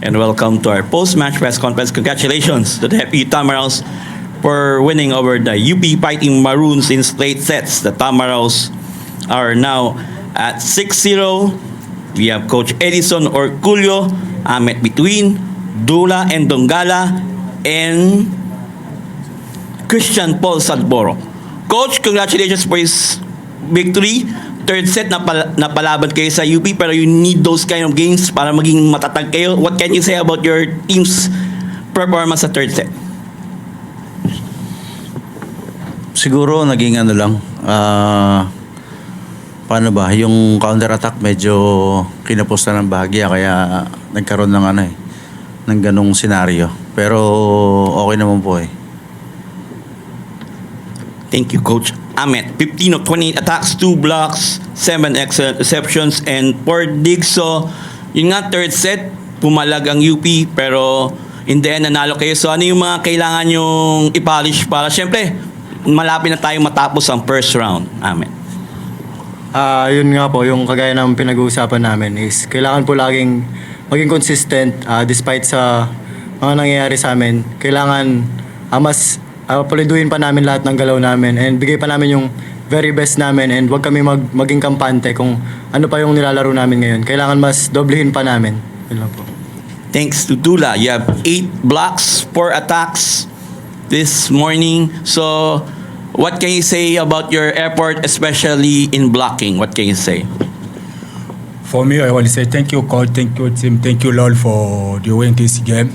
and welcome to our post-match press conference. Congratulations to the FPU Tamaraws for winning over the UP Fighting Maroons in straight sets. The Tamaraws are now at 6-0. We have Coach Edison Orculio, Ahmet Bituin, Dula and Dongala, and Christian Paul Sadboro. Coach, congratulations for his victory. Third set napalaban kayo sa UP, pero you need those kind of games para maging matatag kayo. What can you say about your team's performance sa third set? Siguro naging ano lang, paano ba, yung counter-attack medyo kinapusta ng bahagya, kaya nagkaroon ng ng ganong senaryo. Pero okay naman po eh. Thank you, Coach. Ahmet, 15 of 28 attacks, 2 blocks, 7 excellent receptions, and 4 digs. So, yun nga, third set, pumalag ang UP, pero in the end, nanalo kayo. So, ano yung mga kailangan yung i-polish para, syempre, malapit na tayong matapos ang first round, Ahmet? Yun nga po, yung kagaya ng pinag-uusapan namin is kailangan po laging maging consistent despite sa mga nangyayari sa amin. Kailangan mas puliduhin pa namin lahat ng galaw namin and bigay pa namin yung very best namin and huwag kami maging kampante kung ano pa yung nilalaro namin ngayon. Kailangan mas doblehin pa namin. Yun lang po. Thanks to Dula, you have 8 blocks, 4 attacks this morning. So, what can you say about your effort, especially in blocking? What can you say? For me, I want to say thank you, coach, thank you, team, thank you, Lord, for doing this game.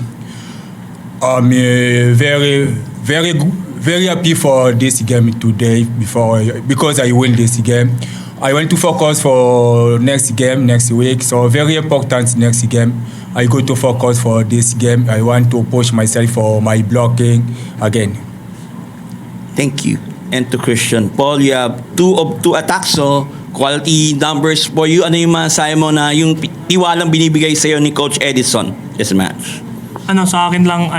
I'm very happy for this game today because I win this game. I want to focus for next game next week, so very important next game. I go to focus for this game. I want to push myself for my blocking again. Thank you. And to Christian Paul, you have 2 of 2 attacks, so quality numbers for you. Ano yung masasabi mo na yung tiwalang binibigay sa'yo ni Coach Edison this match? Sa akin lang,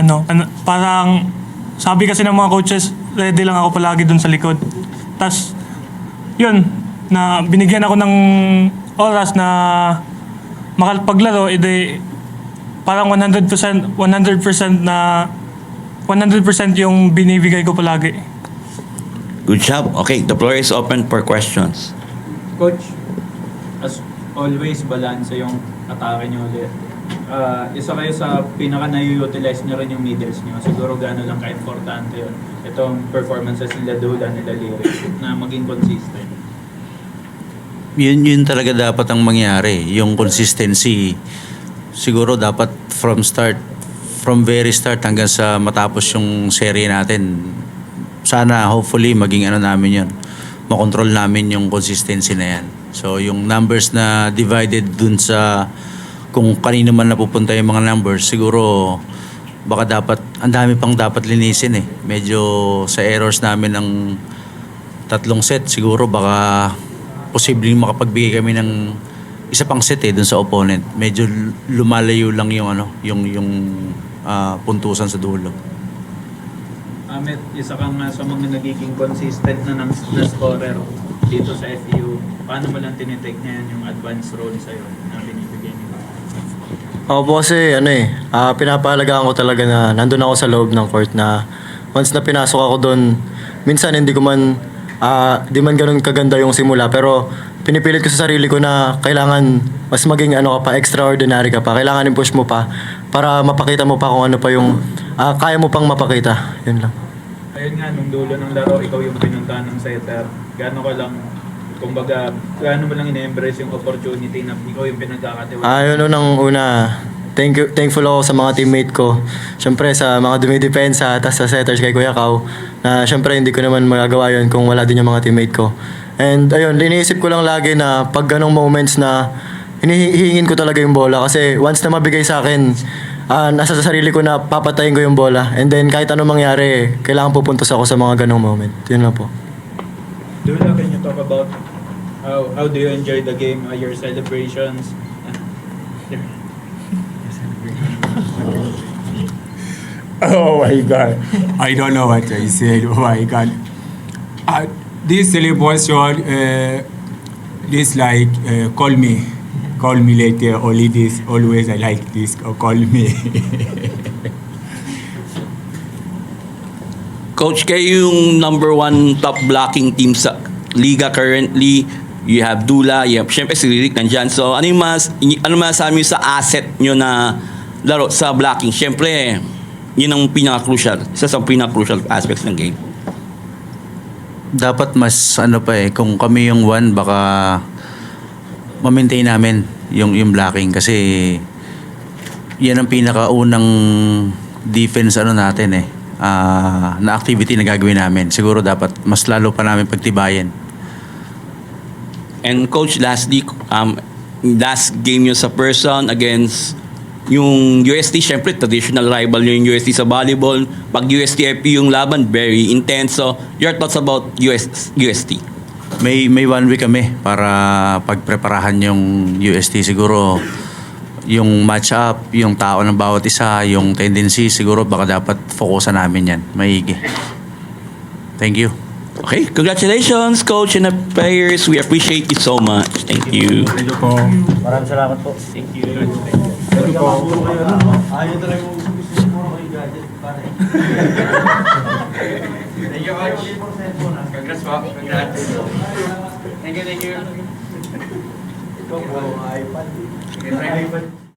parang sabi kasi ng mga coaches, ready lang ako palagi dun sa likod. Tas, yun, na binigyan ako ng oras na makapagpaglaro, parang 100% na 100% yung binibigay ko palagi. Good job. Okay, the floor is open for questions. Coach, as always, balanse yung atake nyo ulit. Isa kayo sa pinaka na-utilize nyo rin yung middles nyo. Siguro gano'n lang ka-importante yun. Itong performances nila Dula, nila Lyric, na maging consistent. Yun talaga dapat ang mangyari, yung consistency. Siguro dapat from very start hanggang sa matapos yung serye natin. Sana hopefully maging namin yun. Makontrol namin yung consistency na yan. So yung numbers na divided dun sa kung kanino man napupunta yung mga numbers, siguro baka ang dami pang dapat linisin eh. Medyo sa errors namin ng 3 set, siguro baka posibleng makapagbigay kami ng isa pang set dun sa opponent. Medyo lumalayo lang yung puntusan sa dulo. Ahmet, isa kang sa mga nagiging consistent na scorer dito sa FEU. Paano mo lang tinitake ngayon yung advanced role sa'yo na binibigay niyo? Ako po kasi pinapahalagaan ko talaga na nandun ako sa loob ng court na once na pinasok ako doon, minsan di man ganun kaganda yung simula, pero pinipilit ko sa sarili ko na kailangan mas maging extraordinary ka pa. Kailangan i-push mo pa para mapakita mo pa kung ano pa yung kaya mo pang mapakita. Yun lang. Ayun nga, nung dulo ng laro, ikaw yung pinuntahan ng setter. Gaano mo lang ina-embrace yung opportunity na ikaw yung pinagkakatiwala? Yun unang una. Thankful ako sa mga teammate ko. Siyempre sa mga dumidepensa at sa setters kay Kuya Kao na siyempre hindi ko naman magagawa yun kung wala din yung mga teammate ko. And ayun, iniisip ko lang lagi na pag ganong moments na hinihingin ko talaga yung bola kasi once na mabigay sa akin, nasa sa sarili ko na papatayin ko yung bola. And then kahit anong mangyari, kailangan pupuntos ako sa mga ganong moment. Yun lang po. Dula, can you talk about how do you enjoy the game, your celebrations? Oh my God. I don't know what I said. Oh my God. This celebration, call me. call me later. Only this, always I like this. Call me. Coach, kayo yung number one top blocking team sa liga currently. You have Dula, you have syempre si Rick nandyan. So ano masasabi niyo sa asset niyo na laro sa blocking? Syempre, yun ang pinaka-crucial. Isa sa pinaka-crucial aspects ng game. Dapat mas kung kami yung one, baka ma-maintain namin yung blocking kasi yan ang pinakaunang defense natin na activity na gagawin namin. Siguro dapat mas lalo pa namin pagtibayan. And Coach, lastly, last game nyo sa person against yung UST, syempre traditional rival nyo yung UST sa volleyball. Pag USTFP yung laban, very intense. So, your thoughts about UST? May 1 week kami para pagpreparahan yung UST. Siguro yung match-up, yung tao ng bawat isa, yung tendency, siguro baka dapat focusan namin yan. Maigi. Thank you. Okay, congratulations, Coach and the players. We appreciate you so much. Thank you. Thank you po. Maraming salamat po. Thank you. Thank you po. Ayaw talaga mo gusto mo kayo gadget, pare. Thank you, Coach. Congrats po. Congrats. Thank you, thank you. Ikaw po, iPad. Okay, try.